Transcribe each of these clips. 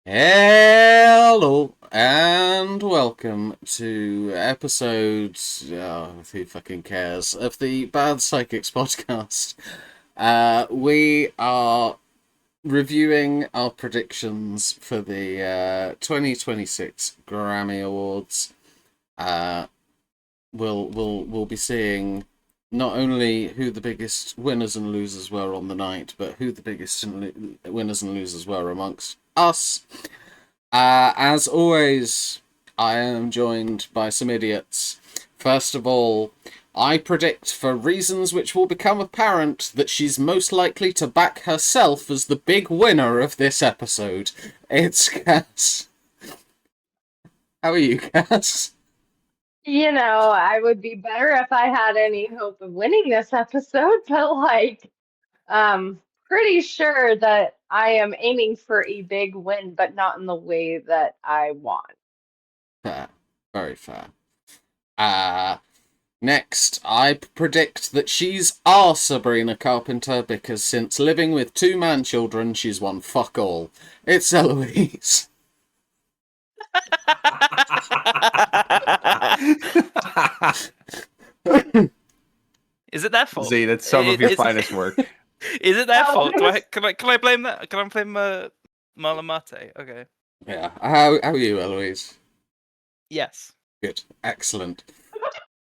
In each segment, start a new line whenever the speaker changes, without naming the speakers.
Hello and welcome to episode, who fucking cares, of the Bad Psychics podcast. We are reviewing our predictions for the 2026 Grammy Awards. We'll be seeing not only who the biggest winners and losers were on the night, but who the biggest winners and losers were amongst us. As always, I am joined by some idiots. First of all, I predict, for reasons which will become apparent, that she's most likely to back herself as the big winner of this episode. It's Cass. How are you, Cass?
I would be better if I had any hope of winning this episode, but pretty sure that I am aiming for a big win, but not in the way that I want.
Fair. Very fair. Next, I predict that she's our Sabrina Carpenter because since living with two man-children, she's won fuck all. It's Eloise.
Is it their fault?
Z, that's some of your finest work.
Is it their fault?
Oh,
Can I blame that? Can I blame Marlon Mate? Okay.
Yeah. How are you, Eloise?
Yes.
Good. Excellent.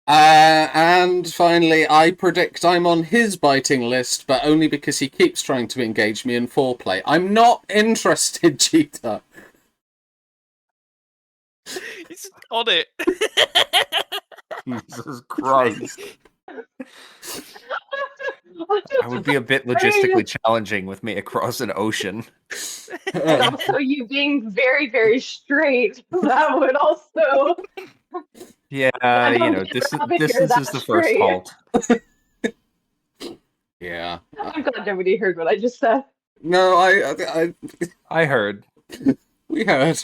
And finally, I predict I'm on his biting list, but only because he keeps trying to engage me in foreplay. I'm not interested, Cheetah.
He's on it.
Jesus Christ. I would be a bit logistically challenging with me across an ocean.
And also you being very, very straight. That would also.
Yeah, distance is the first
straight.
halt.
Yeah.
I'm glad nobody heard what I just said.
No,
I heard.
we heard.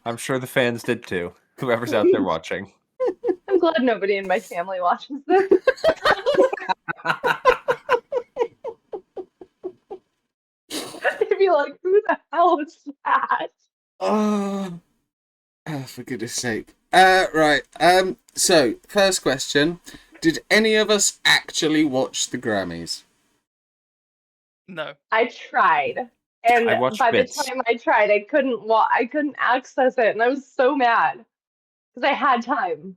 I'm sure the fans did too. Whoever's out there watching.
I'm glad nobody in my family watches this. They'd be like, who the hell is that?
Oh, for goodness sake. Right. So, first question. Did any of us actually watch the Grammys?
No.
I tried. And
I watched
by
bits.
the time I tried, I couldn't access it, and I was so mad. Because I had time.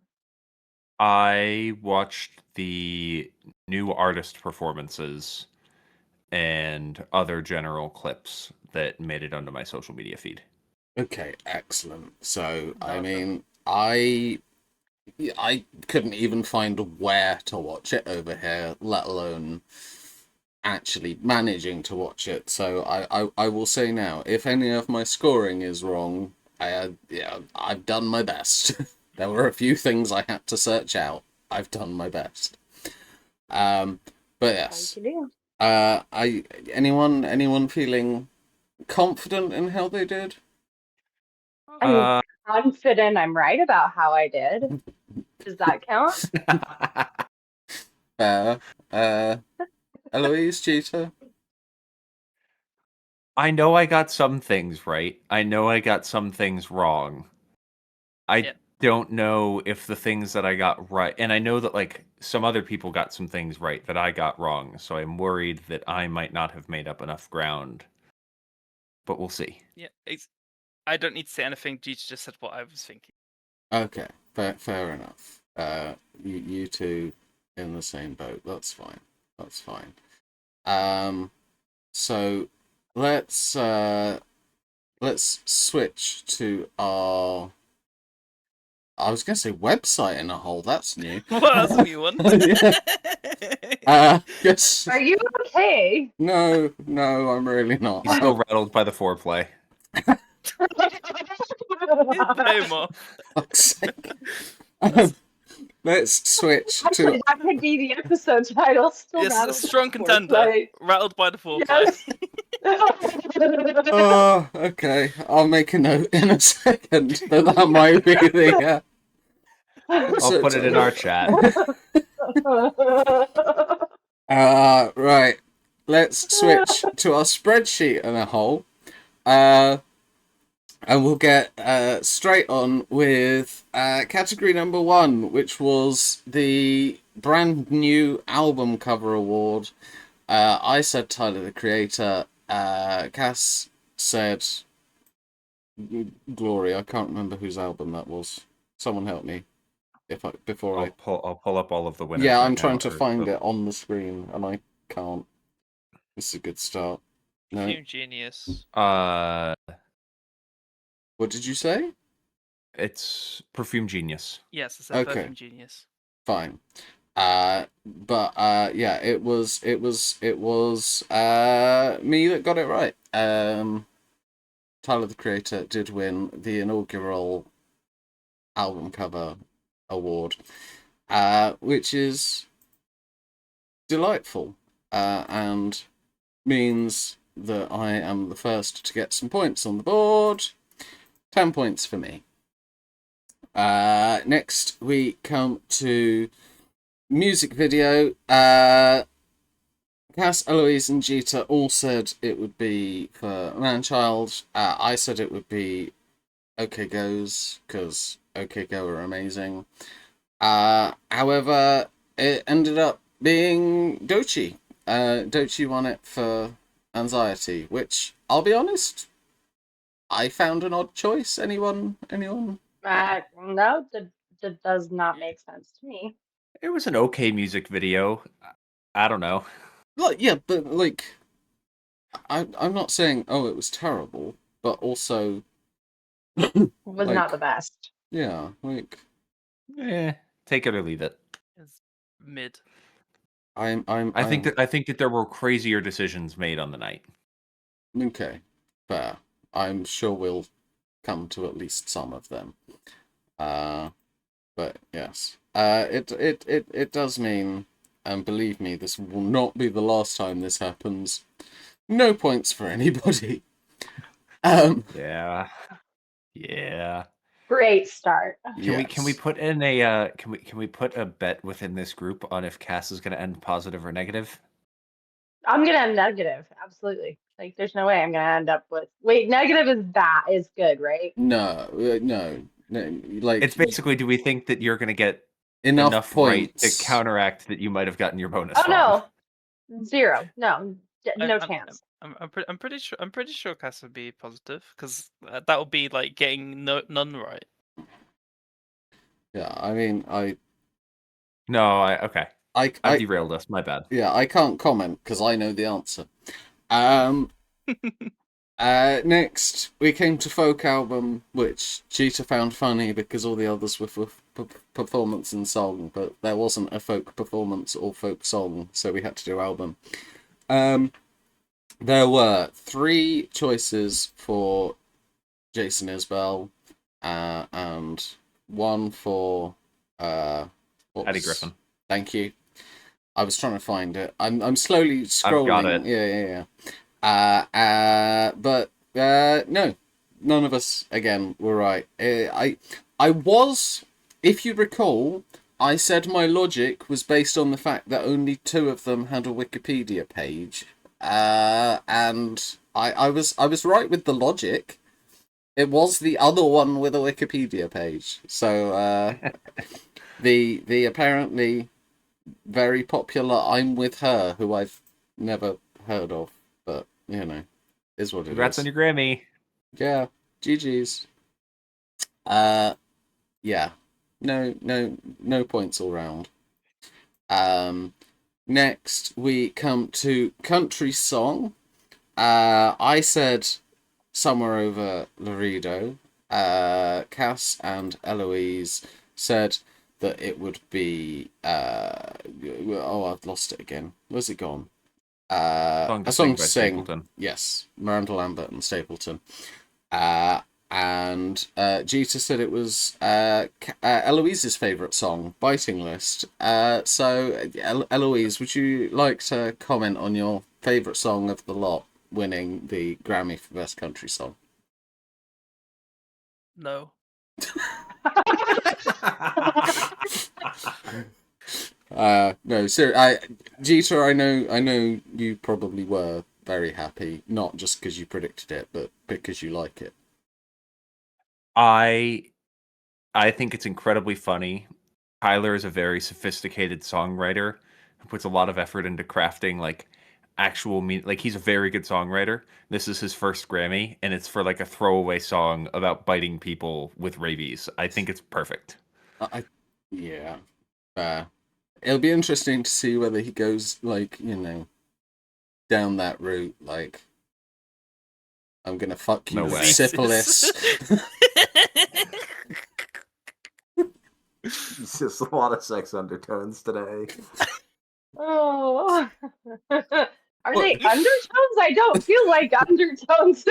I watched the new artist performances and other general clips that made it onto my social media feed.
Okay, excellent. So, I
Okay.
mean, I couldn't even find where to watch it over here, let alone actually managing to watch it. So I will say now, if any of my scoring is wrong, I've done my best. There were a few things I had to search out. I've done my best. But yes.
Like you
Anyone feeling confident in how they did?
do. I'm confident I'm right about how I did. Does that count?
Eloise, Cheetah?
I know I got some things right. I know I got some things wrong. I don't know if the things that I got right, and I know that like some other people got some things right that I got wrong, so I'm worried that I might not have made up enough ground. But we'll see.
Yeah. I don't need to say anything. Jeets just said what I was thinking.
Okay, fair enough. You two in the same boat. That's fine. That's fine. So let's switch to our. I was gonna say website in a whole. That's new.
Well, that's a new one.
Yes.
Are you okay?
No, I'm really not.
I'm still rattled by the foreplay.
No more.
Fuck's sake. Let's switch
Actually,
to.
that could be the episode title. Still
It's a
rattled
strong
by
contender.
foreplay.
Rattled by the foreplay.
Yes.
Oh, okay. I'll make a note in a second that might be the.
I'll put it in our chat.
Right. let's switch to our spreadsheet and a whole. And we'll get straight on with category number 1, which was the brand new album cover award. I said Tyler, the Creator. Cass said Glory. I can't remember whose album that was. Someone help me.
I'll pull up all of the winners.
Yeah,
right
I'm
now,
trying to
or
find
the-
it on the screen, and I can't. This is a good start. No.
Perfume Genius.
What did you say?
It's Perfume Genius.
Yes, it's a
Okay.
Perfume Genius.
Fine. But yeah, it was me that got it right. Tyler, the Creator, did win the inaugural album cover award, which is delightful, and means that I am the first to get some points on the board. 10 points for me. Next we come to music video. Cass, Eloise, and Jeeta all said it would be for Man-Child. I said it would be OK Go's, because OK Go are amazing. However, it ended up being Doechii. Doechii won it for Anxiety, which, I'll be honest, I found an odd choice. Anyone?
No, that does not make sense to me.
It was an okay music video. I don't know.
Like, yeah, but like, I'm not saying it was terrible, but also
It was
Like-
not the best.
yeah, like
Take it or leave it.
It's mid.
I
think that there were crazier decisions made on the night.
okay, fair. I'm sure we'll come to at least some of them. But yes, it does mean, and believe me, this will not be the last time this happens. No points for anybody.
Yeah.
Great start.
Can we put in a can we put a bet within this group on if Cass is going to end positive or negative?
I'm gonna end negative. Absolutely. Like, there's no way I'm gonna end up with. Wait, negative is good, right?
No, like
It's basically, do we think that you're going to get
enough
right
points
to counteract that you might have gotten your bonus?
Oh
wrong?
no, 0. No, no
I'm-
chance.
I'm pretty sure Cass would be positive, because that would be like getting none right.
Yeah, I mean,
No, okay.
I
derailed us. My bad.
yeah, I can't comment because I know the answer. Next, we came to folk album, which Jeeta found funny because all the others were for performance and song, but there wasn't a folk performance or folk song, so we had to do album. There were 3 choices for Jason Isbell, and 1 for
Eddie Griffin.
Thank you. I was trying to find it. I'm slowly scrolling.
I've got it.
Yeah. But no, none of us again were right. I was, if you recall, I said my logic was based on the fact that only 2 of them had a Wikipedia page, and I was right with the logic. It was the other one with a Wikipedia page. So the apparently very popular I'm With Her, who I've never heard of, but you know, is what it
Congrats
is.
on your Grammy.
Yeah, GG's. Yeah, no points all round. Next we come to country song. I said Somewhere Over Laredo. Cass and Eloise said that it would be I've lost it again. Where's it gone? A Song to Sing.
Stapleton.
Yes, Miranda Lambert and Stapleton. And Jeeta said it was Eloise's favourite song, Biting List. So, Eloise, would you like to comment on your favourite song of the lot winning the Grammy for Best Country Song?
No.
No, Jeter, I know you probably were very happy, not just because you predicted it, but because you like it.
I think it's incredibly funny. Tyler is a very sophisticated songwriter who puts a lot of effort into crafting like actual like he's a very good songwriter. This is his first Grammy, and it's for like a throwaway song about biting people with rabies. I think it's perfect.
Yeah. It'll be interesting to see whether he goes like, down that route, like I'm gonna fuck you
No
with
way.
syphilis.
It's just a lot of sex undertones today.
Oh. Are they undertones? I don't feel like undertones.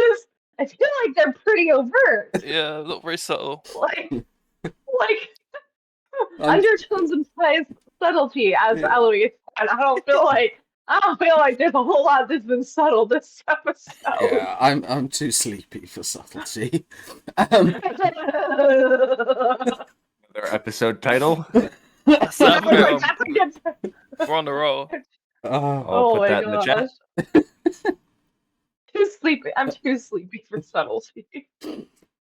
I feel like they're pretty overt.
Yeah, look very subtle.
Like undertones implies subtlety, as
Yeah.
Eloise said. I don't feel like there's a whole lot that's been subtle this episode.
Yeah, I'm too sleepy for subtlety.
Their episode title.
That's a good.
That's a good.
We're on the roll.
I'll
Oh
put
my
that in the chat.
gosh. Too sleepy. I'm too sleepy for subtlety.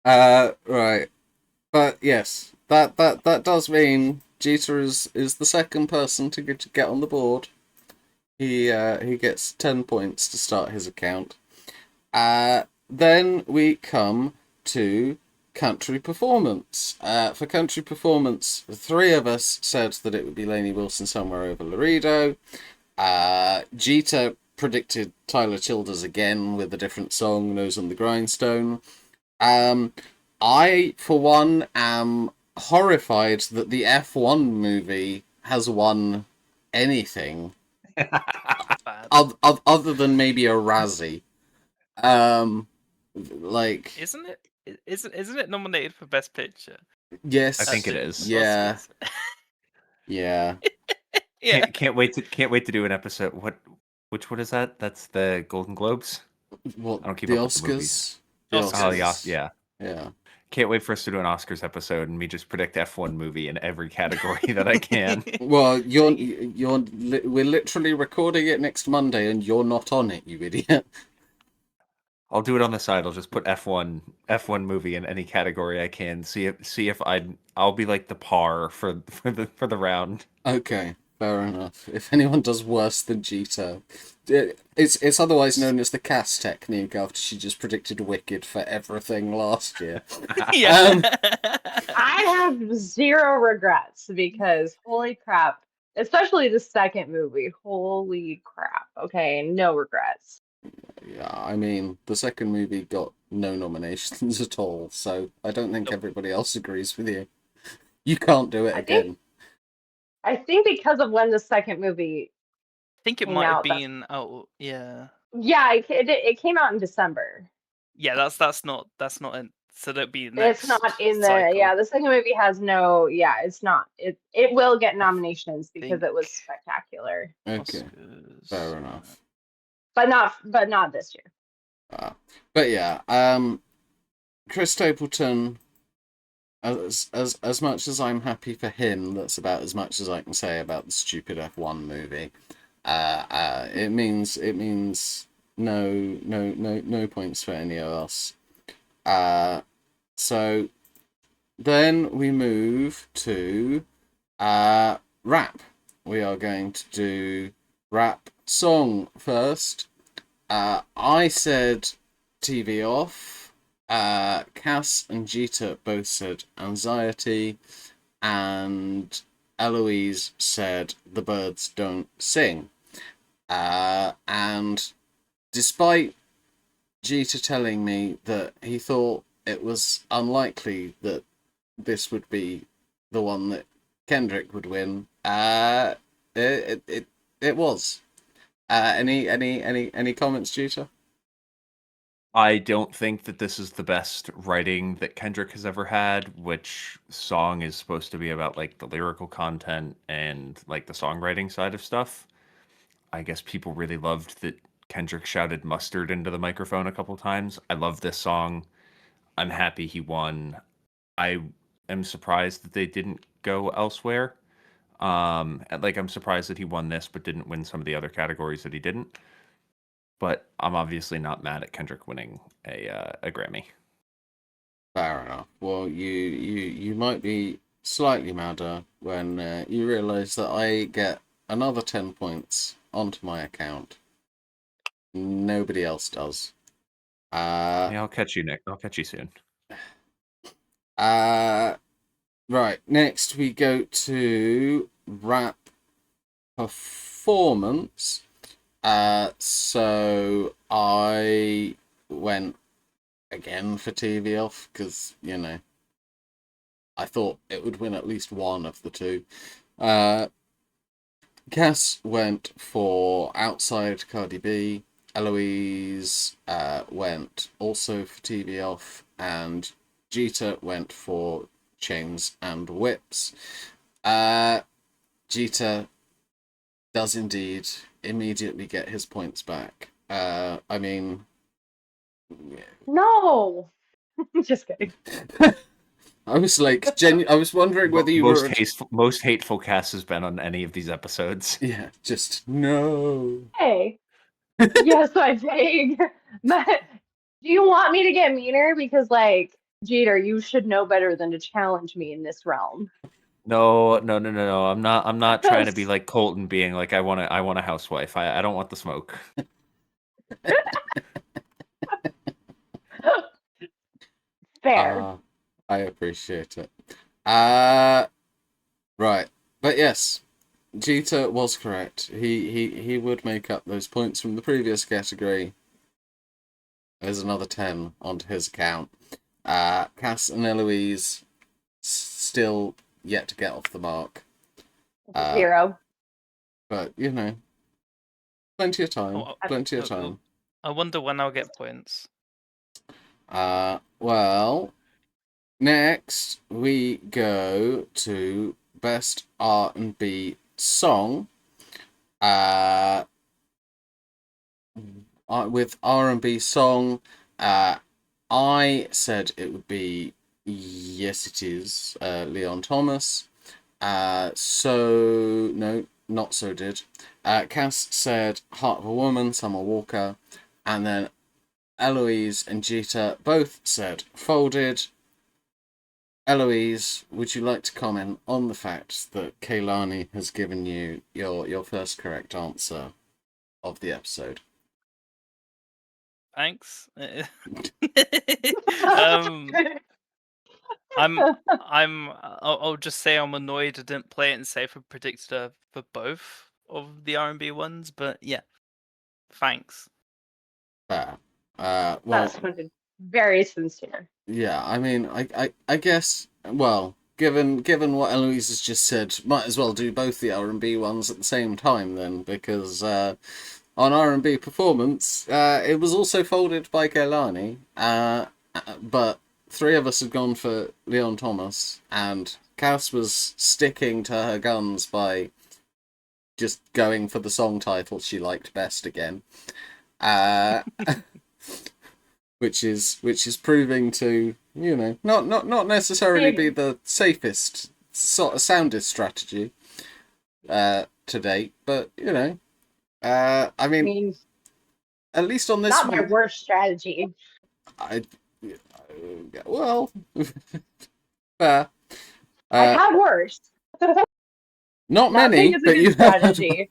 Right. But yes, that does mean Jeter is the second person to get on the board. He gets 10 points to start his account. Then we come to country performance. For country performance, the three of us said that it would be Lainey Wilson, Somewhere Over Laredo. Jeter predicted Tyler Childers again with a different song, Nose on the Grindstone. I, for one, am horrified that the F1 movie has won anything
Bad.
other than maybe a Razzie. Like,
Isn't it? Isn't it nominated for Best Picture?
yes,
I think it
Actually,
is.
Yeah.
Oscars.
Yeah.
Yeah.
Can't wait to do an episode. What is that? That's the Golden Globes.
What,
I don't keep
the
up with the movies.
Oscars?
The
The
Oscars.
Oh yeah.
Yeah.
Can't wait for us to do an Oscars episode and me just predict F1 movie in every category that I can.
Well, we're literally recording it next Monday, and you're not on it, you idiot.
I'll do it on the side. I'll just put F1 movie in any category I can. See if I'll be like the par for the round.
Okay, fair enough. If anyone does worse than Jeter, it's otherwise known as the cast technique after she just predicted Wicked for everything last year.
Yeah.
I have zero regrets because holy crap, especially the second movie. Holy crap. Okay, no regrets.
Yeah, I mean, the second movie got no nominations at all, so I don't think everybody else agrees with you. You can't do it again.
I think because of when the second movie
I think it
came
might have
out,
been. Oh, yeah.
yeah, it came out in December.
Yeah, that's not in. So that'd be next.
It's not in the
cycle.
yeah. The second movie has no it's not. It will get nominations because it was
think-
spectacular,
Okay,
Oscars.
fair enough.
but not this year.
But yeah, Chris Stapleton, as much as I'm happy for him, that's about as much as I can say about the stupid F1 movie. It means no points for any of us. So then we move to rap. We are going to do rap song first. I said TV Off. Cass and Jeter both said Anxiety, and Eloise said The Birds Don't Sing. And despite Jeter telling me that he thought it was unlikely that this would be the one that Kendrick would win, it was. Any comments, Jeter?
I don't think that this is the best writing that Kendrick has ever had, which song is supposed to be about like the lyrical content and like the songwriting side of stuff. I guess people really loved that Kendrick shouted mustard into the microphone a couple times. I love this song. I'm happy he won. I am surprised that they didn't go elsewhere. And, like, I'm surprised that he won this, but didn't win some of the other categories that he didn't. But I'm obviously not mad at Kendrick winning a Grammy.
Fair enough. Well, you might be slightly madder when you realise that I get another 10 points onto my account. Nobody else does.
Yeah, I'll catch you, Nick. I'll catch you soon.
Right. Next, we go to rap performance. So I went again for TV Off because, you know, I thought it would win at least one of the two. Cass went for Outside Cardi B. Eloise went also for TV Off, and Jeter went for Chains and Whips. Jeter does indeed immediately get his points back. I mean...
No! Just kidding.
I was like, I was wondering whether you
most
were...
most hateful Cass has been on any of these episodes.
Yeah, just no.
Hey. Yes, I'm vague. But do you want me to get meaner? Because, like, Jeter, you should know better than to challenge me in this realm.
No. I'm not trying to be like Colton, being like, I want a housewife. I don't want the smoke.
Fair.
I appreciate it. Right, but yes, Jeter was correct. He would make up those points from the previous category. There's another 10 onto his account. Cass and Eloise still yet to get off the mark.
0.
But, you know, plenty of time.
Oh,
Plenty of time.
I wonder when I'll get points.
Well, next we go to Best R&B Song. With R&B Song, I said it would be Yes It Is, Leon Thomas. So, no, not so did. Cass said Heart of a Woman, Summer Walker. And then Eloise and Jeter both said Folded. Eloise, would you like to comment on the fact that Kaylani has given you your first correct answer of the episode?
Thanks. I'll just say I'm annoyed I didn't play it and say for predictor for both of the R&B ones, but yeah, thanks.
Fair. Well,
That's very sincere.
yeah, I mean, I guess, well, given what Eloise has just said, might as well do both the R&B ones at the same time then, because on R&B performance, it was also folded by Kaylani, but 3 of us had gone for Leon Thomas, and Cass was sticking to her guns by just going for the song title she liked best again. Which is proving to, you know, not necessarily be the safest, soundest strategy to date, but, you know, I mean, at least on this
not
one,
my worst strategy.
Well, fair.
I've had worse.
Not
Not
many,
saying it's a
but
good
you
strategy.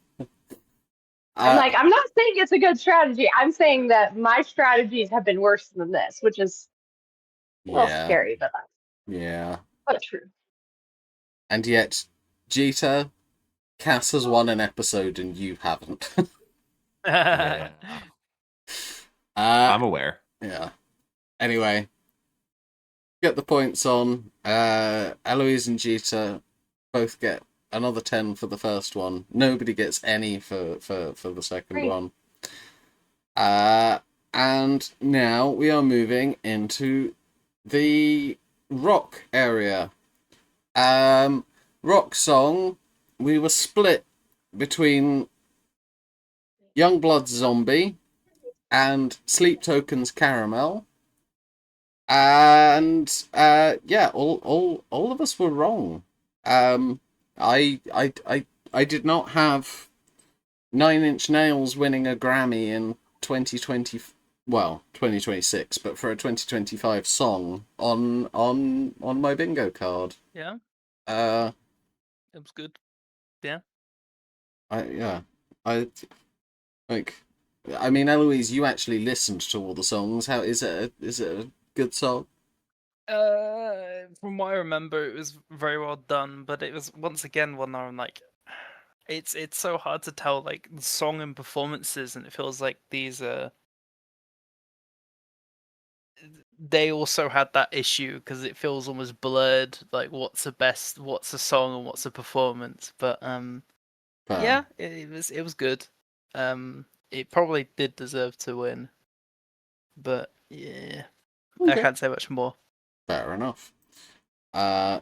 I'm not saying it's a good strategy. I'm saying that my strategies have been worse than this, which is a little scary, but true.
And yet, Jeter, Cass has won an episode and you haven't.
Yeah. I'm aware.
Yeah. Anyway, get the points on. Eloise and Jeter both get another 10 for the first one. Nobody gets any for the second one. And now we are moving into the rock area. Rock song, we were split between Youngblood Zombie and Sleep Tokens Caramel. And yeah, all of us were wrong. I did not have Nine Inch Nails winning a Grammy in 2020, well, 2026, but for a 2025 song on my bingo card.
Yeah.
It
was good. Yeah.
I mean, Eloise, you actually listened to all the songs. How is it? Is it a good song?
From what I remember, it was very well done, but it was once again one where I'm like, it's so hard to tell like the song and performances, and it feels like these they also had that issue because it feels almost blurred, like what's a song and what's a performance. But yeah, it was good. It probably did deserve to win, but yeah, okay. I can't say much more.
Fair enough. Yeah,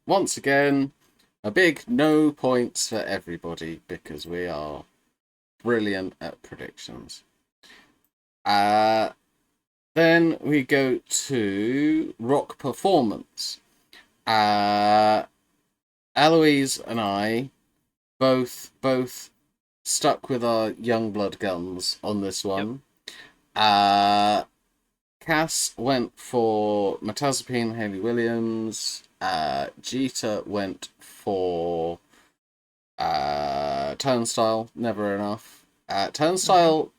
once again, a big no points for everybody because we are brilliant at predictions. Then we go to rock performance. Eloise and I both stuck with our young blood guns on this one. Yep. Cass went for Matazepine, Hayley Williams. Jeeta went for Turnstile, Never Enough. Turnstile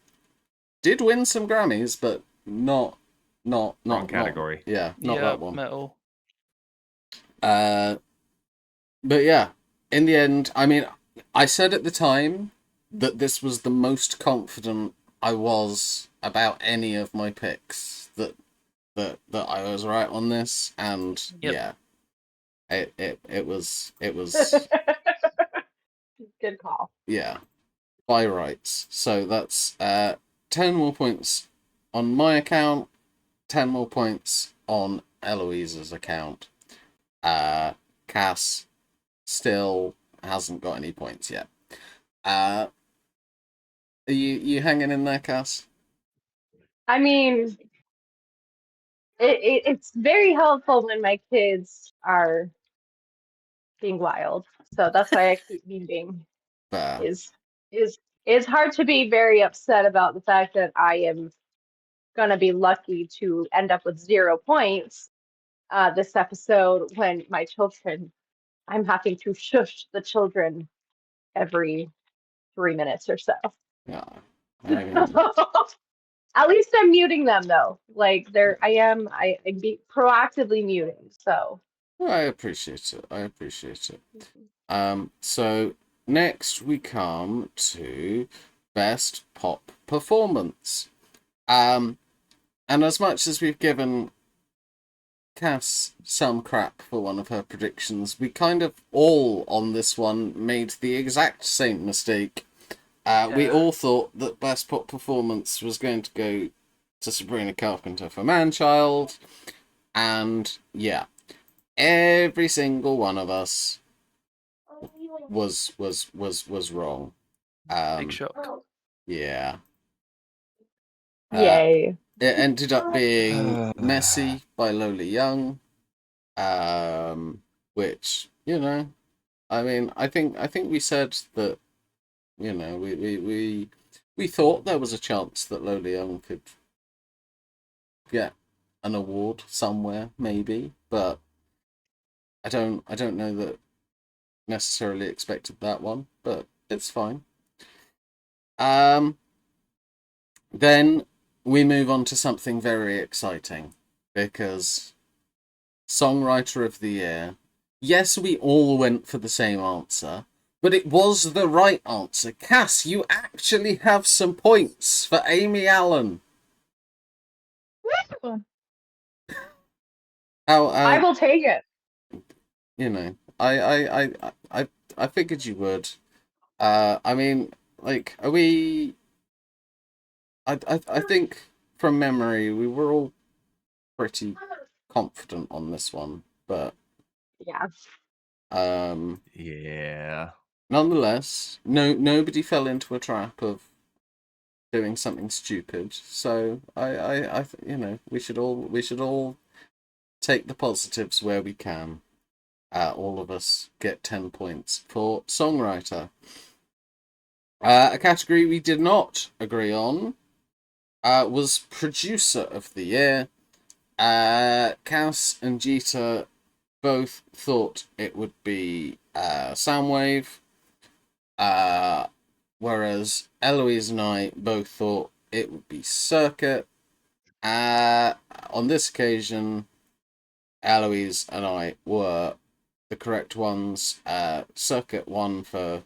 did win some Grammys, but not
wrong category.
Not that one.
Metal.
But yeah, in the end, I mean, I said at the time that this was the most confident I was about any of my picks. That I was right on this, and yeah, it was
good call.
Yeah, by rights. So that's 10 more points on my account, 10 more points on Eloise's account. Cass still hasn't got any points yet. Are you hanging in there, Cass?
I mean, it's very helpful when my kids are being wild, so that's why I keep muting. Is hard to be very upset about the fact that I am gonna be lucky to end up with 0 points this episode when my children, I'm having to shush the children every 3 minutes or so.
Yeah.
At least I'm muting them though. Like I be proactively muting. So
I appreciate it. So next we come to best pop performance. And as much as we've given Cass some crap for one of her predictions, we kind of all on this one made the exact same mistake. We all thought that best pop performance was going to go to Sabrina Carpenter for Man-Child, and yeah, every single one of us was wrong.
Big shock.
Yeah.
Yay.
It ended up being Messy by Lola Young, which, you know, I mean, I think we said that, you know, we thought there was a chance that Lola Young could get an award somewhere, maybe, but I don't know that necessarily expected that one, but it's fine. Then we move on to something very exciting, because Songwriter of the Year, yes, we all went for the same answer, but it was the right answer. Cass, you actually have some points for Amy Allen.
I will take it.
You know, I figured you would. I mean, like, are we? I think from memory we were all pretty confident on this one, but
yeah.
Yeah.
Nonetheless, nobody fell into a trap of doing something stupid. So I you know, we should all take the positives where we can. all of us get 10 points for songwriter. A category we did not agree on was producer of the year. Cass and Jeter both thought it would be Soundwave, whereas Eloise and I both thought it would be Circuit. On this occasion, Eloise and I were the correct ones. Circuit won for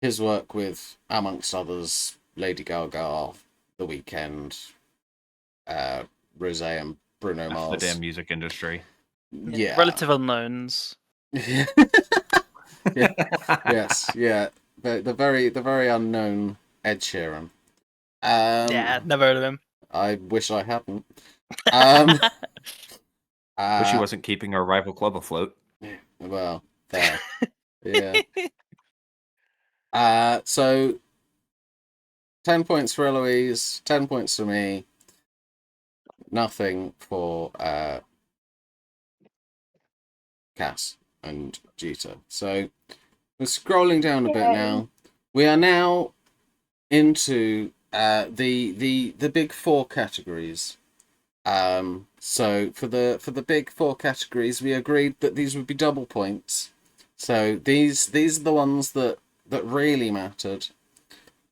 his work with, amongst others, Lady Gaga, The Weeknd, Rosé and Bruno Mars.
The damn music industry.
Yeah.
Relative unknowns.
Yeah. Yes, yeah. The very unknown Ed Sheeran.
Yeah, never heard of him.
I wish I hadn't.
Wish he wasn't keeping our rival club afloat.
Well, there. Yeah. So 10 points for Eloise, 10 points for me, nothing for Cass and Jeter. So we're scrolling down a bit now. We are now into the big four categories. So for the big four categories, we agreed that these would be double points. So these are the ones that really mattered.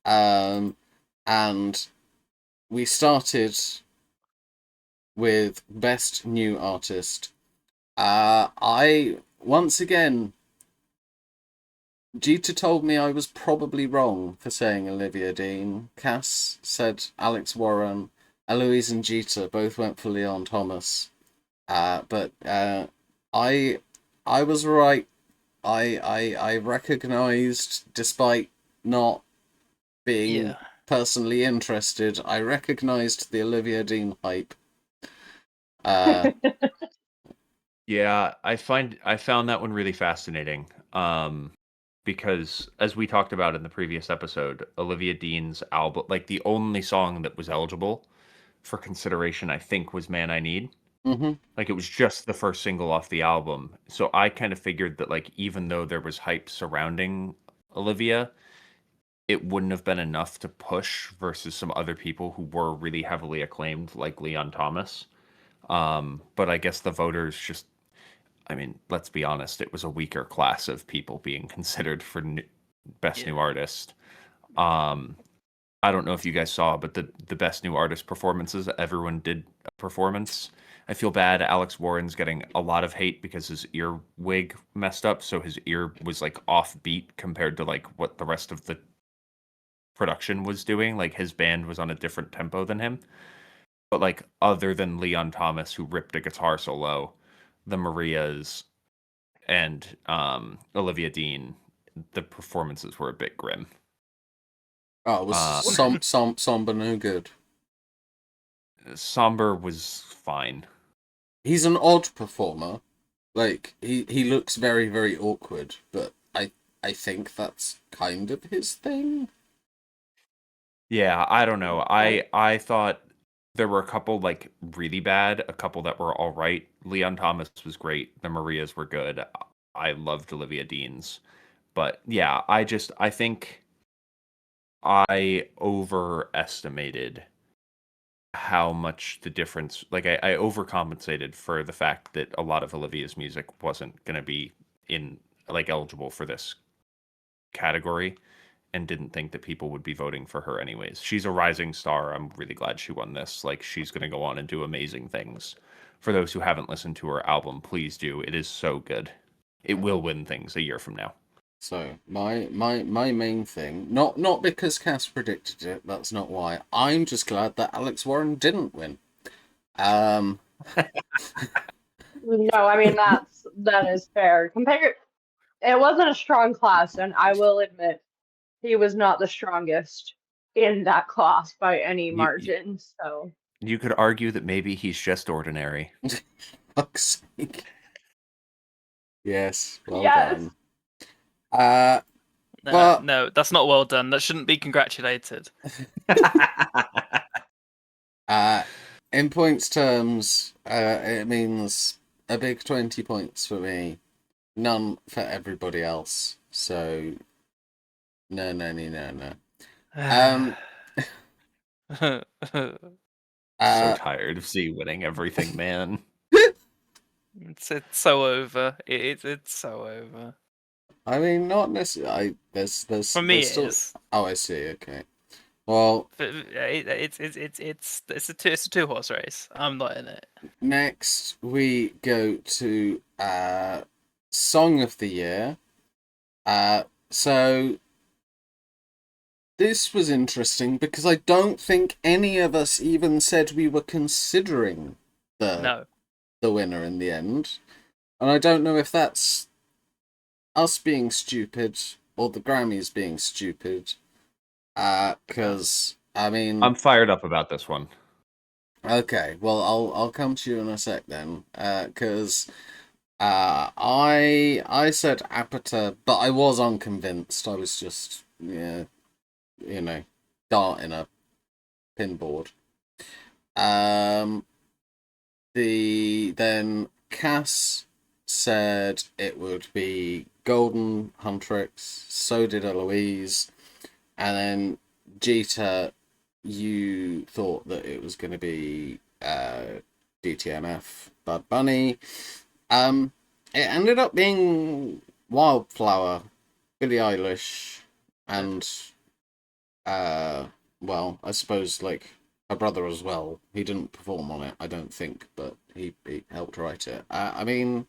And we started with Best New Artist. I once again, Jeter told me I was probably wrong for saying Olivia Dean. Cass said Alex Warren. Eloise and Jeter both went for Leon Thomas. But I was right. I recognised, despite not being personally interested, I recognised the Olivia Dean hype.
Yeah, I found that one really fascinating. Because as we talked about in the previous episode, Olivia Dean's album, like the only song that was eligible for consideration, I think, was Man I Need.
Mm-hmm.
Like it was just the first single off the album. So I kind of figured that like even though there was hype surrounding Olivia, it wouldn't have been enough to push versus some other people who were really heavily acclaimed, like Leon Thomas. But I guess the voters just, I mean, let's be honest, it was a weaker class of people being considered for Best New Artist. I don't know if you guys saw, but the Best New Artist performances, everyone did a performance. I feel bad. Alex Warren's getting a lot of hate because his ear wig messed up, so his ear was like off beat compared to like what the rest of the production was doing. Like his band was on a different tempo than him. But like other than Leon Thomas, who ripped a guitar solo, the Marias and Olivia Dean, the performances were a bit grim.
Oh, it was Somber no good.
Somber was fine.
He's an odd performer. Like he looks very, very awkward, but I think that's kind of his thing.
Yeah, I don't know. I thought there were a couple like really bad, a couple that were all right. Leon Thomas was great. The Marias were good. I loved Olivia Dean's. But yeah, I think I overestimated how much the difference, like I overcompensated for the fact that a lot of Olivia's music wasn't going to be in like eligible for this category, and didn't think that people would be voting for her anyways. She's a rising star. I'm really glad she won this. Like she's going to go on and do amazing things. For those who haven't listened to her album, please do. It is so good. It will win things a year from now.
So my main thing, not because Cass predicted it, that's not why. I'm just glad that Alex Warren didn't win.
No, I mean that is fair. It wasn't a strong class, and I will admit he was not the strongest in that class by any margin. So
you could argue that maybe he's just ordinary.
Fuck's sake. Yes, well done.
No, that's not well done. That shouldn't be congratulated.
In points terms, it means a big 20 points for me. none for everybody else. So no.
So tired of C winning everything, man.
It's so over. It's so over.
I mean, not necessarily. There's
For me,
still.
it is.
Oh, I see. Okay. Well,
it's a two-horse race. I'm not in it.
next we go to Song of the Year. So this was interesting because I don't think any of us even said we were considering the winner in the end, and I don't know if that's us being stupid or the Grammys being stupid. Because I mean,
I'm fired up about this one.
Okay, well, I'll come to you in a sec then, because I said Apata, but I was unconvinced. I was just darting a pinboard. Then Cass said it would be Golden Huntrix. So did Eloise, and then Jeter, you thought that it was going to be DTNF, Bad Bunny. It ended up being Wildflower, Billie Eilish, and well, I suppose like her brother as well. He didn't perform on it, I don't think, but he helped write it. I mean,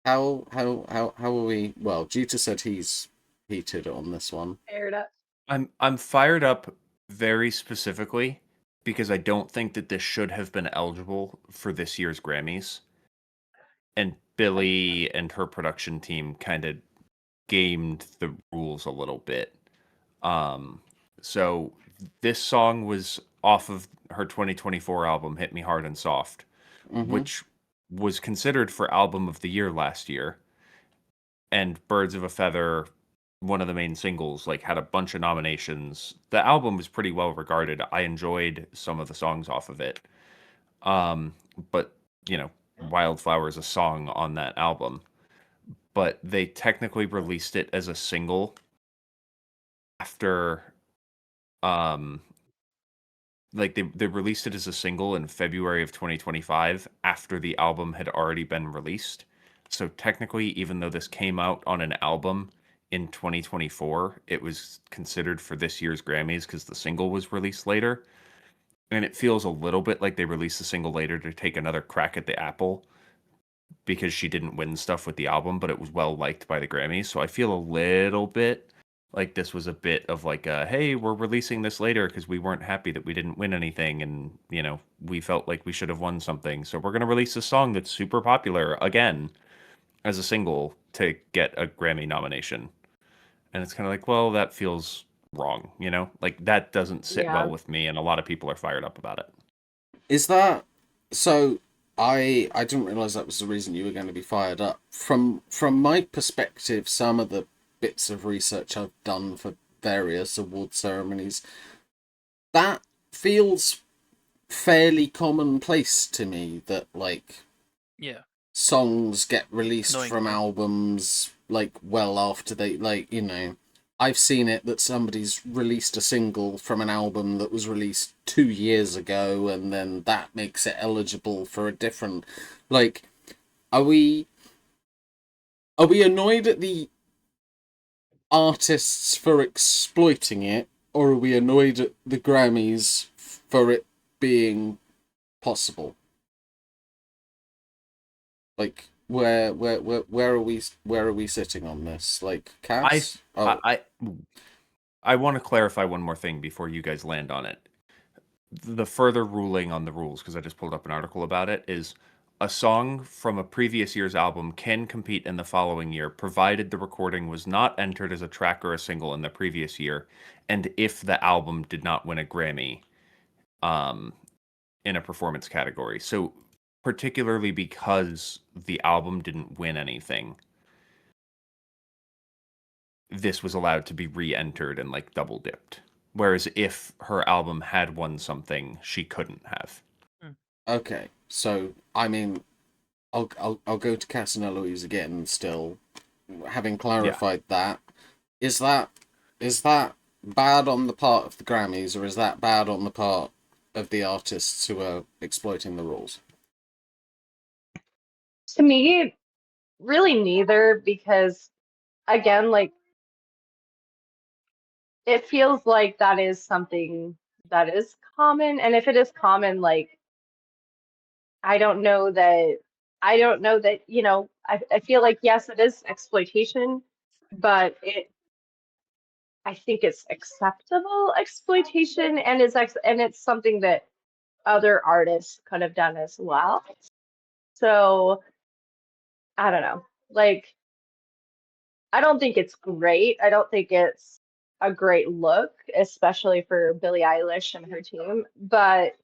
how are we? Well, Jeter said he's heated on this one.
Fired up.
I'm fired up very specifically because I don't think that this should have been eligible for this year's Grammys. And Billie and her production team kind of gamed the rules a little bit. So this song was off of her 2024 album Hit Me Hard and Soft, which was considered for album of the year last year. And Birds of a Feather, one of the main singles, like had a bunch of nominations. The album was pretty well regarded. I enjoyed some of the songs off of it. But Wildflower is a song on that album. But they technically released it as a single after they released it as a single in February of 2025 after the album had already been released. So technically, even though this came out on an album in 2024, it was considered for this year's Grammys because the single was released later. And it feels a little bit like they released the single later to take another crack at the apple because she didn't win stuff with the album, but it was well liked by the Grammys. So I feel a little bit like this was a bit of like a, hey, we're releasing this later because we weren't happy that we didn't win anything, and we felt like we should have won something, so we're going to release a song that's super popular again as a single to get a Grammy nomination. And it's kind of like, well, that feels wrong, like that doesn't sit well with me, and a lot of people are fired up about it.
Is that so? I didn't realize that was the reason you were going to be fired up. From my perspective, some of the bits of research I've done for various award ceremonies, that feels fairly commonplace to me, that like songs get released from albums like well after they I've seen it that somebody's released a single from an album that was released 2 years ago, and then that makes it eligible for a different. Like, are we annoyed at the artists for exploiting it, or are we annoyed at the Grammys for it being possible? Like, where are we sitting on this? Like, Cass?
I want to clarify one more thing before you guys land on it. The further ruling on the rules, because I just pulled up an article about it, is a song from a previous year's album can compete in the following year, provided the recording was not entered as a track or a single in the previous year, and if the album did not win a Grammy in a performance category. So particularly because the album didn't win anything, this was allowed to be re-entered and like double dipped. Whereas if her album had won something, she couldn't have.
Okay, so I mean, I'll go to Cass and Eloise again. Still, having clarified that, is that bad on the part of the Grammys, or is that bad on the part of the artists who are exploiting the rules?
To me, really neither, because again, like, it feels like that is something that is common, and if it is common, like, I don't know that I feel like, yes, it is exploitation, but I think it's acceptable exploitation, and it's something that other artists could have done as well. So I don't know. Like, I don't think it's great. I don't think it's a great look, especially for Billie Eilish and her team, but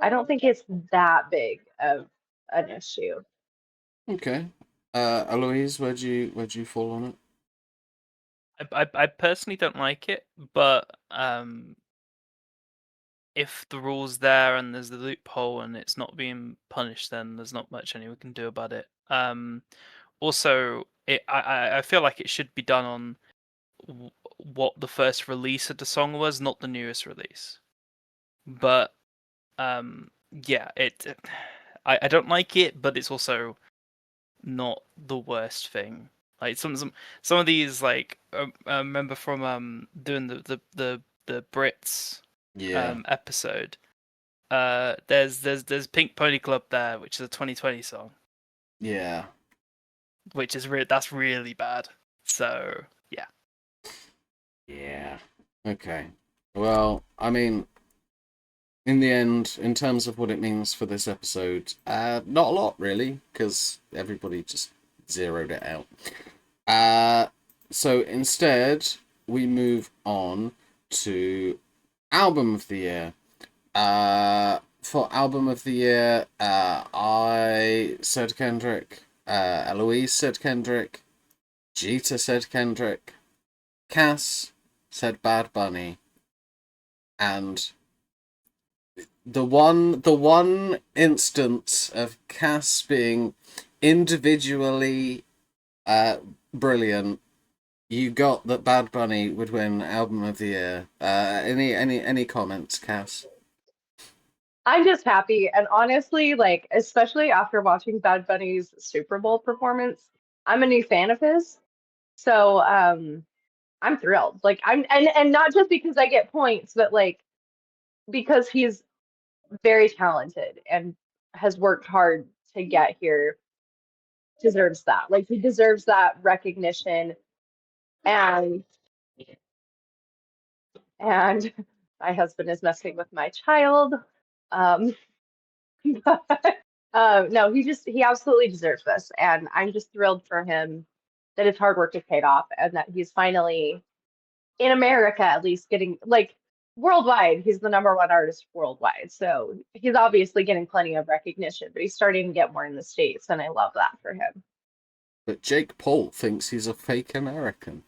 I don't think it's that big of an issue.
Okay. Eloise, where'd you fall on it?
I personally don't like it, but if the rule's there and there's the loophole and it's not being punished, then there's not much anyone can do about it. Also, I feel like it should be done on what the first release of the song was, not the newest release. But yeah, I don't like it, but it's also not the worst thing. Like some of these, like I remember from doing the Brits episode. There's Pink Pony Club there, which is a 2020 song.
Yeah.
Which is that's really bad. So yeah.
Yeah. Okay. Well, I mean, in the end, in terms of what it means for this episode, not a lot really, because everybody just zeroed it out. So instead, we move on to Album of the Year. For Album of the Year, I said Kendrick, Eloise said Kendrick, Jeeta said Kendrick, Cass said Bad Bunny, and the one instance of Cass being individually brilliant, you got that Bad Bunny would win Album of the Year. Any comments, Cass?
I'm just happy, and honestly, like, especially after watching Bad Bunny's Super Bowl performance, I'm a new fan of his. So I'm thrilled. Like, and not just because I get points, but like because he's very talented and has worked hard to get here. Deserves that. Like, he deserves that recognition. And my husband is messing with my child. No, he absolutely deserves this, and I'm just thrilled for him that his hard work has paid off and that he's finally in America, at least, getting, like, worldwide. He's the #1 artist worldwide, so he's obviously getting plenty of recognition, but he's starting to get more in the States, and I love that for him.
But Jake Paul thinks he's a fake American.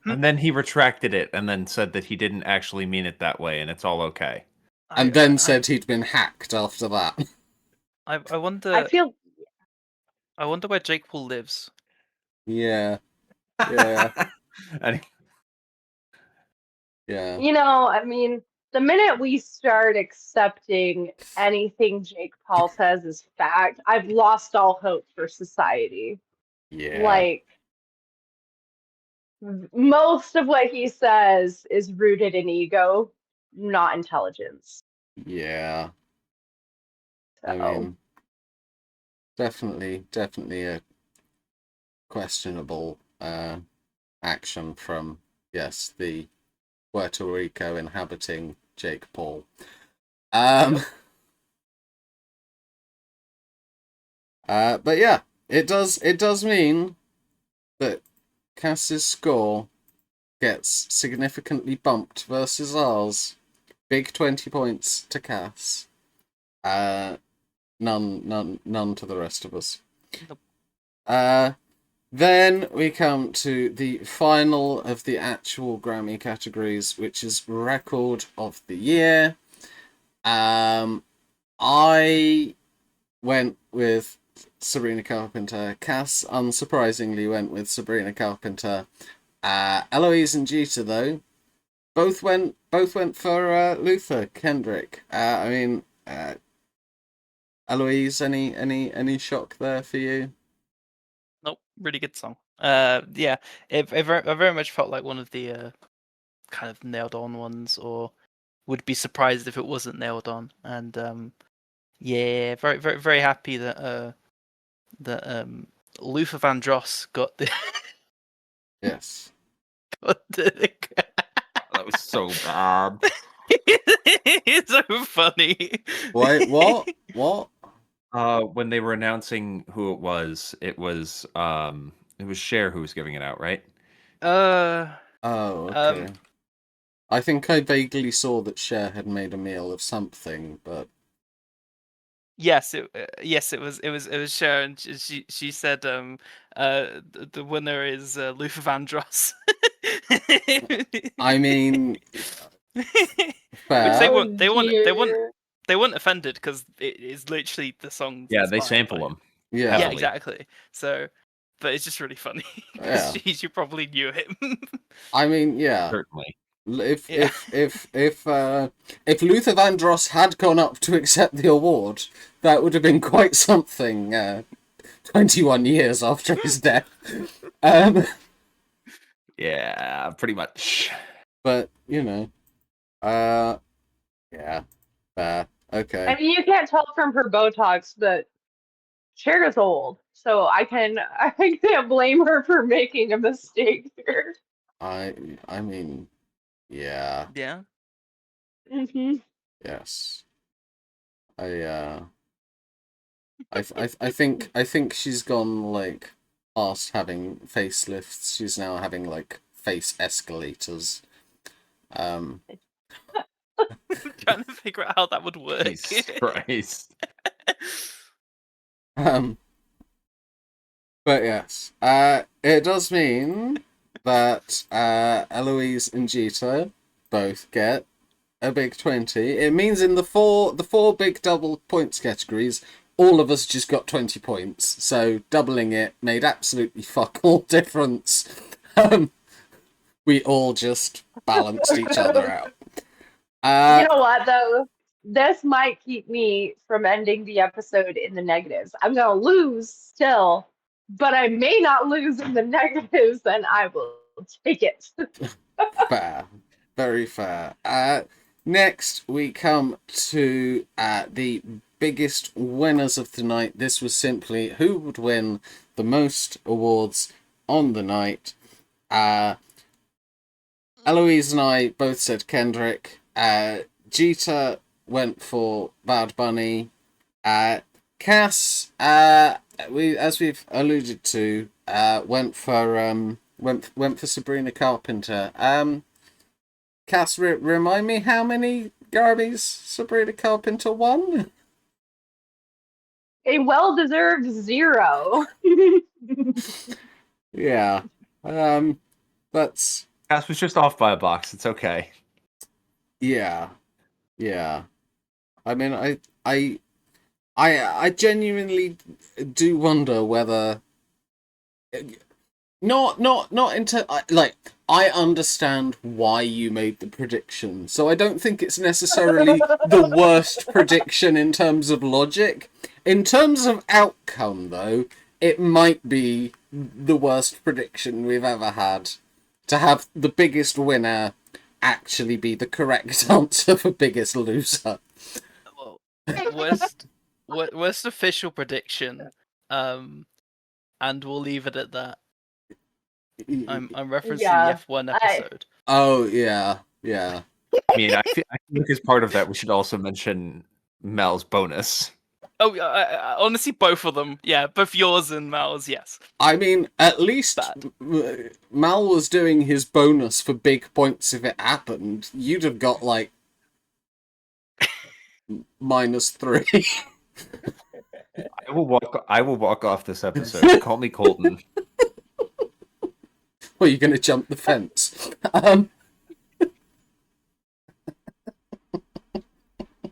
And then he retracted it and then said that he didn't actually mean it that way and it's all okay.
And then said he'd been hacked after that.
I wonder. I wonder where Jake Paul lives.
Yeah. Yeah.
Yeah. You know, I mean, the minute we start accepting anything Jake Paul says is fact, I've lost all hope for society.
Yeah.
Like, most of what he says is rooted in ego, not intelligence.
Yeah.
So.
I mean, definitely a questionable action from, yes, the Puerto Rico inhabiting Jake Paul. But yeah, it does mean that Cass's score gets significantly bumped versus ours. Big 20 points to Cass. None to the rest of us. Then we come to the final of the actual Grammy categories, which is Record of the Year. I went with Sabrina Carpenter. Cass, unsurprisingly, went with Sabrina Carpenter. Eloise and Jeter, though, both went for Luther Kendrick. I mean, Eloise, any shock there for you?
Nope, really good song. Yeah, it very much felt like one of the kind of nailed on ones, or would be surprised if it wasn't nailed on. And yeah, very happy that Luther Vandross got the
Yes.
got the...
That was so bad.
It's so funny.
Wait, what?
When they were announcing who it was Cher who was giving it out, right?
Oh, okay. I think I vaguely saw that Cher had made a meal of something, but
yes, it was Cher, and she said the winner is Luther Vandross.
I mean, fair.
Which they weren't offended because it is literally the song.
Yeah, they sample them.
Yeah,
yeah, exactly. So, but it's just really funny because she probably knew him.
I mean, yeah,
certainly.
If Luther Vandross had gone up to accept the award, that would have been quite something. 21 years after his death.
Yeah, pretty much.
But yeah, fair. Okay.
I mean, you can't tell from her Botox, but Cher is old, so I can't blame her for making a mistake here.
I mean, yeah.
Yeah.
Mm-hmm.
Yes. I think she's gone like past having facelifts. She's now having like face escalators.
I'm trying to figure out how that would work.
Jesus Christ.
But yes, it does mean that Eloise and Jeter both get a big 20. It means in the four big double points categories, all of us just got 20 points. So doubling it made absolutely fuck all difference. We all just balanced each other out.
You know what, though? This might keep me from ending the episode in the negatives. I'm going to lose still, but I may not lose in the negatives, and I will take it.
Fair. Very fair. Next, we come to the biggest winners of the night. This was simply who would win the most awards on the night. Eloise and I both said Kendrick. Jeter went for Bad Bunny. Cass, as we've alluded to, went for Sabrina Carpenter. Cass, remind me how many Grammys Sabrina Carpenter won?
A well-deserved 0.
Yeah. That's...
Cass was just off by a box. It's okay.
Yeah. I mean, I genuinely do wonder whether... Not into... Like, I understand why you made the prediction, so I don't think it's necessarily the worst prediction in terms of logic. In terms of outcome, though, it might be the worst prediction we've ever had. To have the biggest winner actually be the correct answer for biggest loser.
Well, worst official prediction, and we'll leave it at that. I'm referencing the F1 episode.
Oh yeah.
I mean, I think as part of that, we should also mention Mel's bonus.
Oh, honestly, both of them. Yeah, both yours and Mal's, yes.
I mean, at least Mal was doing his bonus for big points if it happened. You'd have got, like, -3.
I will walk off this episode. Call me Colton.
Well, you're going to jump the fence.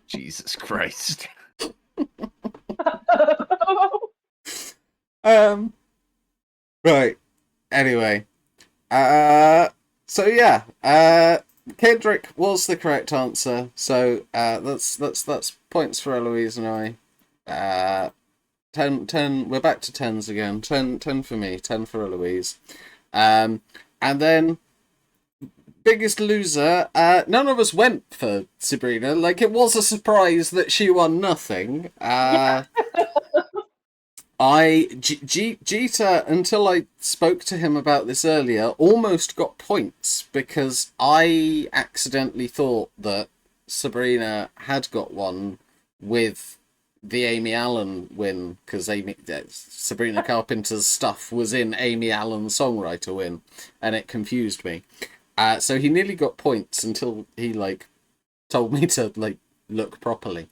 Jesus Christ.
Right. Anyway. So yeah. Kendrick was the correct answer. So that's points for Eloise and I. 10. We're back to 10s again. 10 for me. 10 for Eloise. And then biggest loser. None of us went for Sabrina. Like, it was a surprise that she won nothing. Jeter, until I spoke to him about this earlier, almost got points because I accidentally thought that Sabrina had got one with the Amy Allen win, because Sabrina Carpenter's stuff was in Amy Allen's songwriter win, and it confused me. So he nearly got points until he told me to look properly.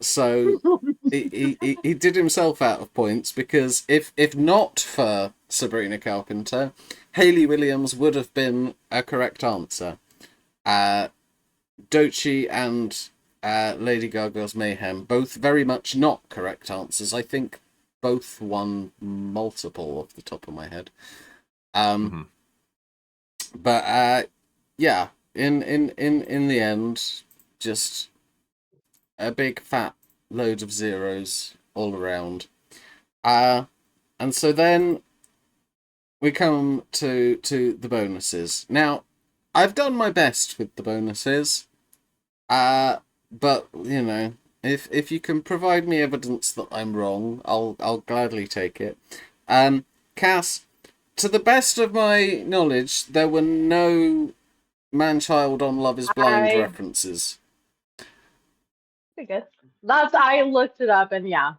So he did himself out of points, because if not for Sabrina Carpenter, Hayley Williams would have been a correct answer. Doechii and Lady Gaga's Mayhem, both very much not correct answers. I think both won multiple off the top of my head. But yeah, in the end, just a big fat load of zeros all around. And so then we come to the bonuses. Now, I've done my best with the bonuses. But, you know, if you can provide me evidence that I'm wrong, I'll gladly take it. Cass, to the best of my knowledge, there were no Man-Child on Love is Blind references.
Good. I looked it up, and yeah,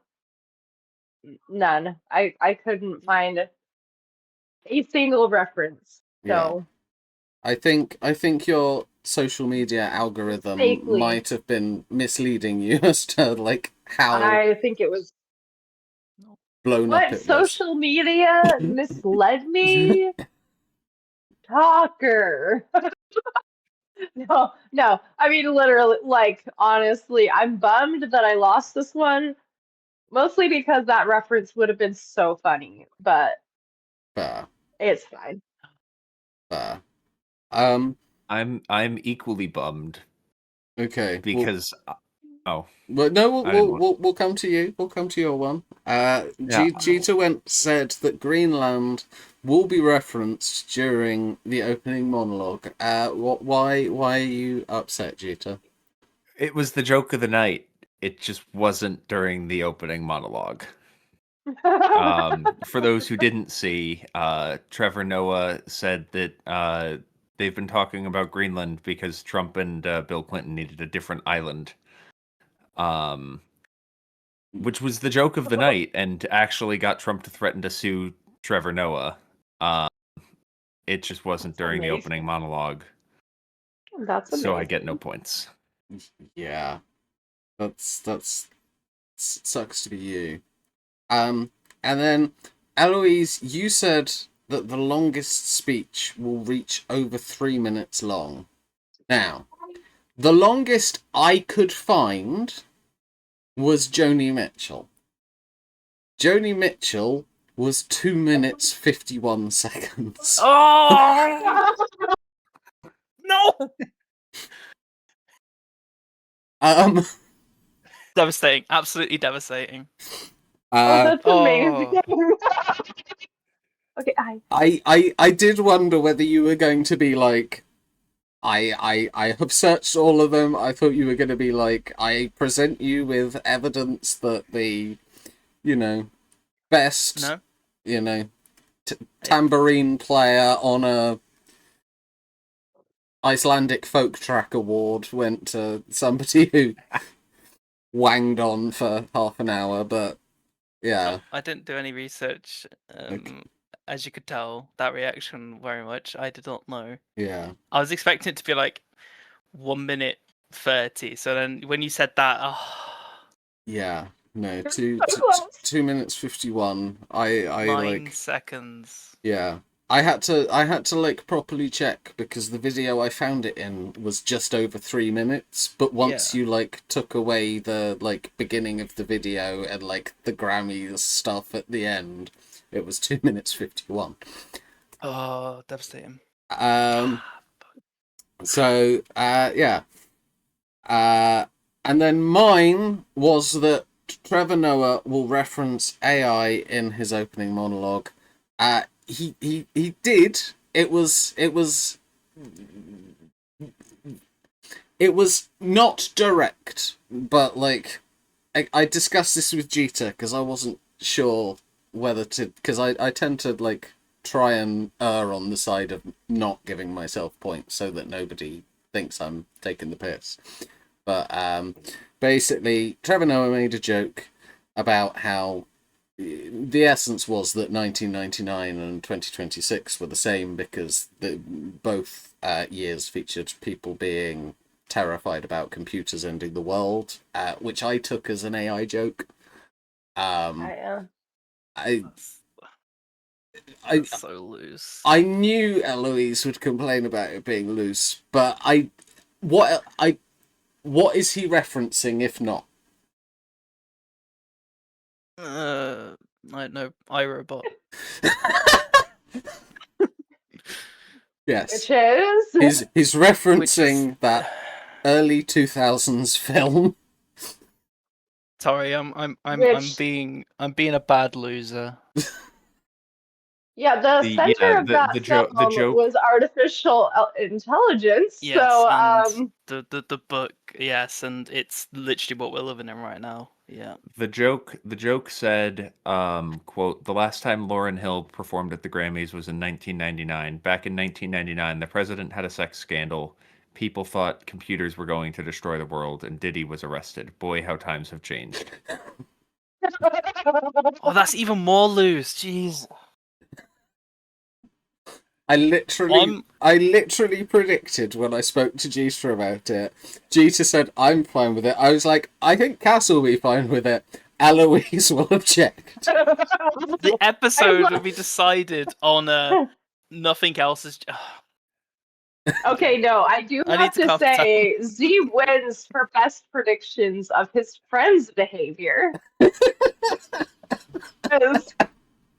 none. I couldn't find a single reference. So
I think your social media algorithm might have been misleading you as to how
I think it was
blown up it was.
What social media misled me? Talker. No. I mean, literally, honestly, I'm bummed that I lost this one, mostly because that reference would have been so funny, but it's fine.
I'm equally bummed.
Okay.
Because
well, no, we'll come to you. We'll come to your one. Jeter said that Greenland will be referenced during the opening monologue. Why are you upset, Jeter?
It was the joke of the night. It just wasn't during the opening monologue. For those who didn't see, Trevor Noah said that they've been talking about Greenland because Trump and Bill Clinton needed a different island. Which was the joke of the night, and actually got Trump to threaten to sue Trevor Noah. It just wasn't during the opening monologue.
That's amazing.
So I get no points.
Yeah, that's sucks to be you. And then Eloise, you said that the longest speech will reach over 3 minutes long. Now, the longest I could find was Joni Mitchell. Joni Mitchell was 2 minutes 51 seconds.
Oh no! Devastating, absolutely devastating.
That's amazing. Okay,
I did wonder whether you were going to be like, I have searched all of them. I thought you were going to be like, I present you with evidence that the, best, tambourine player on a Icelandic folk track award went to somebody who wanged on for half an hour, but yeah.
I didn't do any research.
Okay.
As you could tell, that reaction very much. I did not know.
Yeah.
I was expecting it to be like 1 minute 30. So then when you said that,
yeah, no, 2 minutes 51. I
9 seconds.
Yeah. I had to like properly check because the video I found it in was just over 3 minutes. But once you like took away the like beginning of the video and like the Grammys stuff at the end, it was 2 minutes 51.
Oh, devastating.
So yeah. And then mine was that Trevor Noah will reference AI in his opening monologue. He did. It was not direct, but like I discussed this with Jeter because I wasn't sure whether to, because I tend to like try and err on the side of not giving myself points so that nobody thinks I'm taking the piss. But basically, Trevor Noah made a joke about how the essence was that 1999 and 2026 were the same because both years featured people being terrified about computers ending the world, which I took as an AI joke.
That's so loose.
I knew Eloise would complain about it being loose, but what is he referencing if not?
I don't know, iRobot.
Yes.
Which is?
He's referencing that early 2000s film.
Sorry, I'm being a bad loser.
Yeah, the center of that film was artificial intelligence.
Yes,
so
and the book, yes, and it's literally what we're living in right now. Yeah.
The joke said, quote, "The last time Lauryn Hill performed at the Grammys was in 1999. Back in 1999, the president had a sex scandal. People thought computers were going to destroy the world, and Diddy was arrested. Boy, how times have changed."
Oh, that's even more loose. Jeez.
I literally predicted when I spoke to Jeter about it. Jeter said, "I'm fine with it." I was like, "I think Cass will be fine with it. Eloise will object."
The episode will be decided on nothing else is.
Okay, no, I do have to say Z wins for best predictions of his friend's behavior.
It's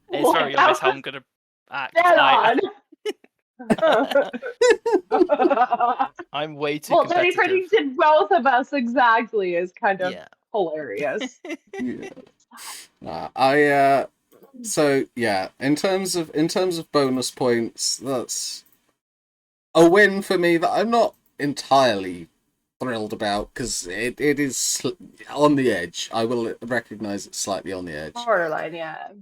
very obvious how I'm gonna act. I'm way too competitive.
Well, he predicted both of us exactly is kind of hilarious.
So yeah, in terms of bonus points, that's a win for me that I'm not entirely thrilled about because it is on the edge. I will recognize it's slightly on the edge.
Borderline, yeah.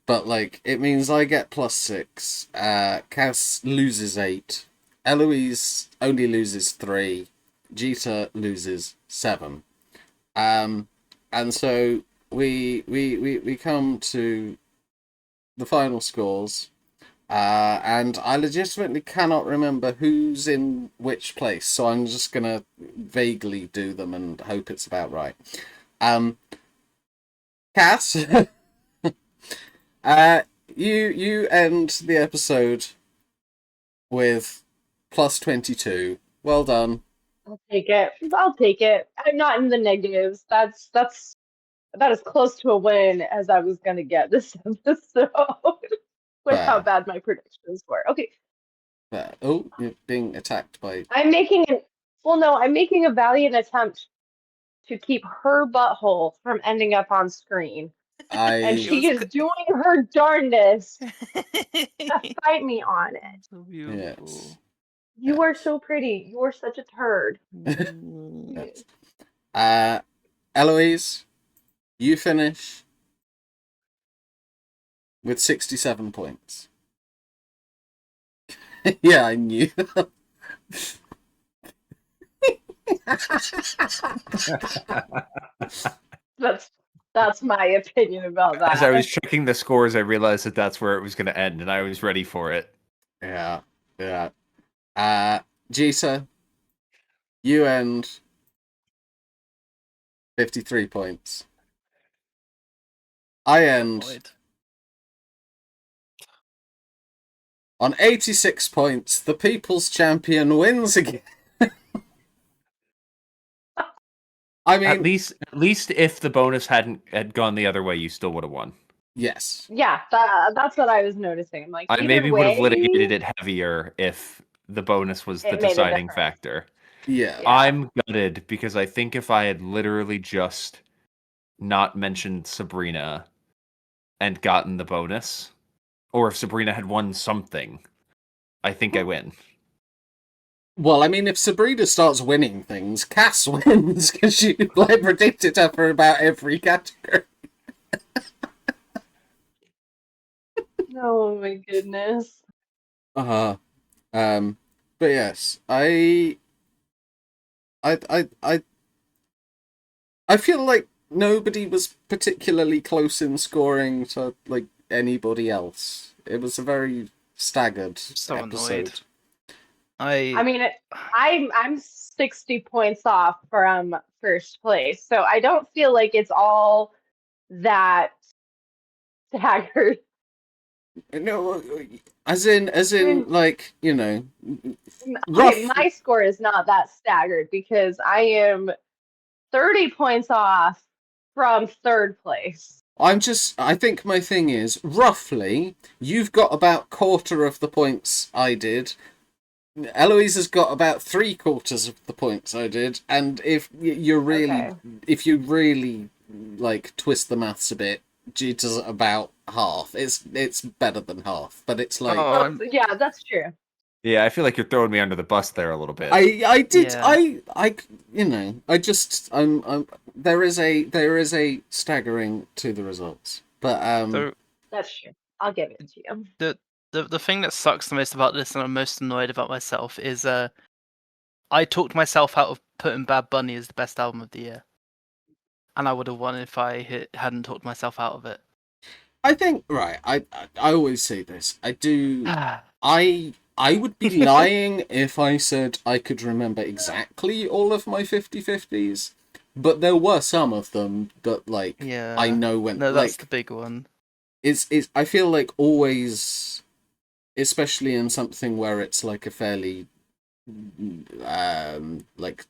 But like it means I get +6. Cass loses 8. Eloise only loses 3. Jeter loses 7. And so we come to the final scores. And I legitimately cannot remember who's in which place, so I'm just gonna vaguely do them and hope it's about right. Cass, you end the episode with +22. Well done.
I'll take it. I'm not in the negatives. That is close to a win as I was gonna get this episode. With how bad my predictions were. Okay.
Oh, you're being attacked by...
I'm making a valiant attempt to keep her butthole from ending up on screen. And she is doing her darndest to fight me on it.
So beautiful.
Yes.
You are so pretty. You are such a turd.
Yes. Eloise, you finish with 67 points. Yeah, I knew.
That's my opinion about that.
As I was checking the scores, I realized that that's where it was going to end, and I was ready for it.
Yeah. Jeter, you end 53 points. I end On 86 points, the People's Champion wins again. I mean,
at least if the bonus had gone the other way, you still would have won.
Yes.
Yeah, that's what I was noticing. I'm like,
I maybe would have litigated it heavier if the bonus was the deciding factor.
Yeah.
I'm gutted because I think if I had literally just not mentioned Sabrina and gotten the bonus, or if Sabrina had won something, I think I win.
Well, I mean, if Sabrina starts winning things, Cass wins because she predicted her for about every category.
Oh my goodness.
But yes, I feel like nobody was particularly close in scoring to like anybody else. It was a very staggered episode.
Annoyed.
I mean, I'm 60 points off from first place, so I don't feel like it's all that staggered.
No, as in, like, you know,
my score is not that staggered because I am 30 points off from third place.
I think my thing is, roughly, you've got about quarter of the points I did. Eloise has got about 3/4 of the points I did, and if you really like twist the maths a bit, G does about half. It's better than half, but it's like
yeah, that's true.
Yeah, I feel like you're throwing me under the bus there a little bit.
I did
Yeah.
I you know I just I'm there is a staggering to the results, but
That's true. I'll give it to you.
The thing that sucks the most about this, and I'm most annoyed about myself, is I talked myself out of putting Bad Bunny as the best album of the year, and I would have won if I hadn't talked myself out of it.
I think I always say this. I do. I would be lying if I said I could remember exactly all of my 50/50s, but there were some of them that like I know when.
No, that's the big one.
It's I feel like always, especially in something where it's like a fairly like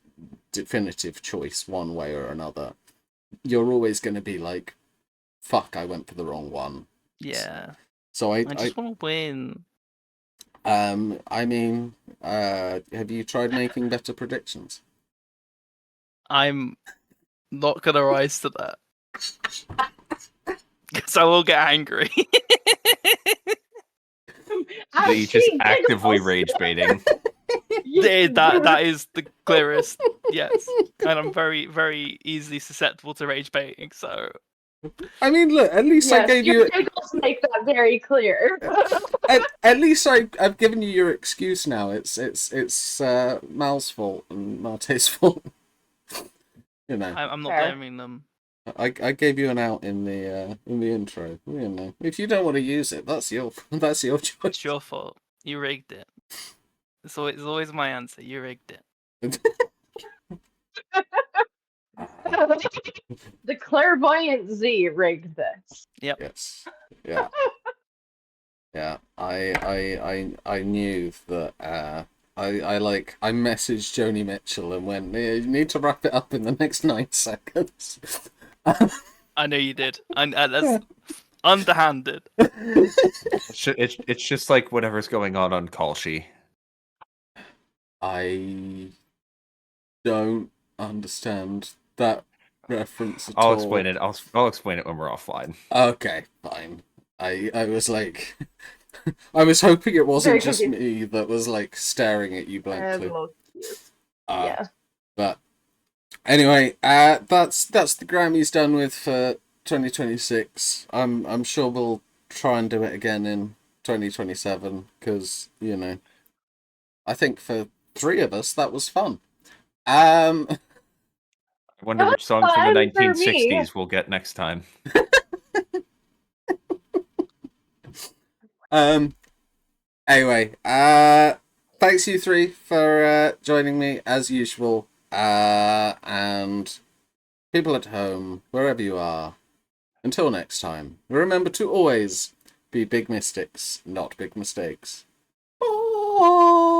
definitive choice one way or another, you're always going to be like, fuck, I went for the wrong one.
Yeah.
So I
just want to win.
I mean, have you tried making better predictions?
I'm not gonna rise to that because I will get angry.
So you just actively rage baiting.
That is the clearest, yes. And I'm very, very easily susceptible to rage baiting, so...
I mean, look, at least I gave you...
giggles make that very clear.
at least I've given you your excuse now. It's Mal's fault and Marte's fault. You know.
I'm not blaming them.
I gave you an out in the intro. You know, if you don't want to use it, that's your choice.
It's your fault. You rigged it. It's always my answer. You rigged it.
The clairvoyant Z rigged this.
Yep.
Yes. Yeah. Yeah. I knew that. I messaged Joni Mitchell and went, you need to wrap it up in the next 9 seconds.
I know you did. And that's underhanded.
It's just like whatever's going on Kalshi.
I don't understand that reference at all.
I'll explain it. I'll explain it when we're offline.
Okay, fine. I was like, I was hoping it wasn't just me that was like staring at you blankly.
Yeah.
But anyway, that's the Grammys done with for 2026. I'm sure we'll try and do it again in 2027 because you know, I think for 3 of us that was fun.
I wonder which song from the 1960s we'll get next time.
Anyway, thanks you 3 for joining me as usual. And people at home, wherever you are, until next time, remember to always be big mystics, not big mistakes. Bye.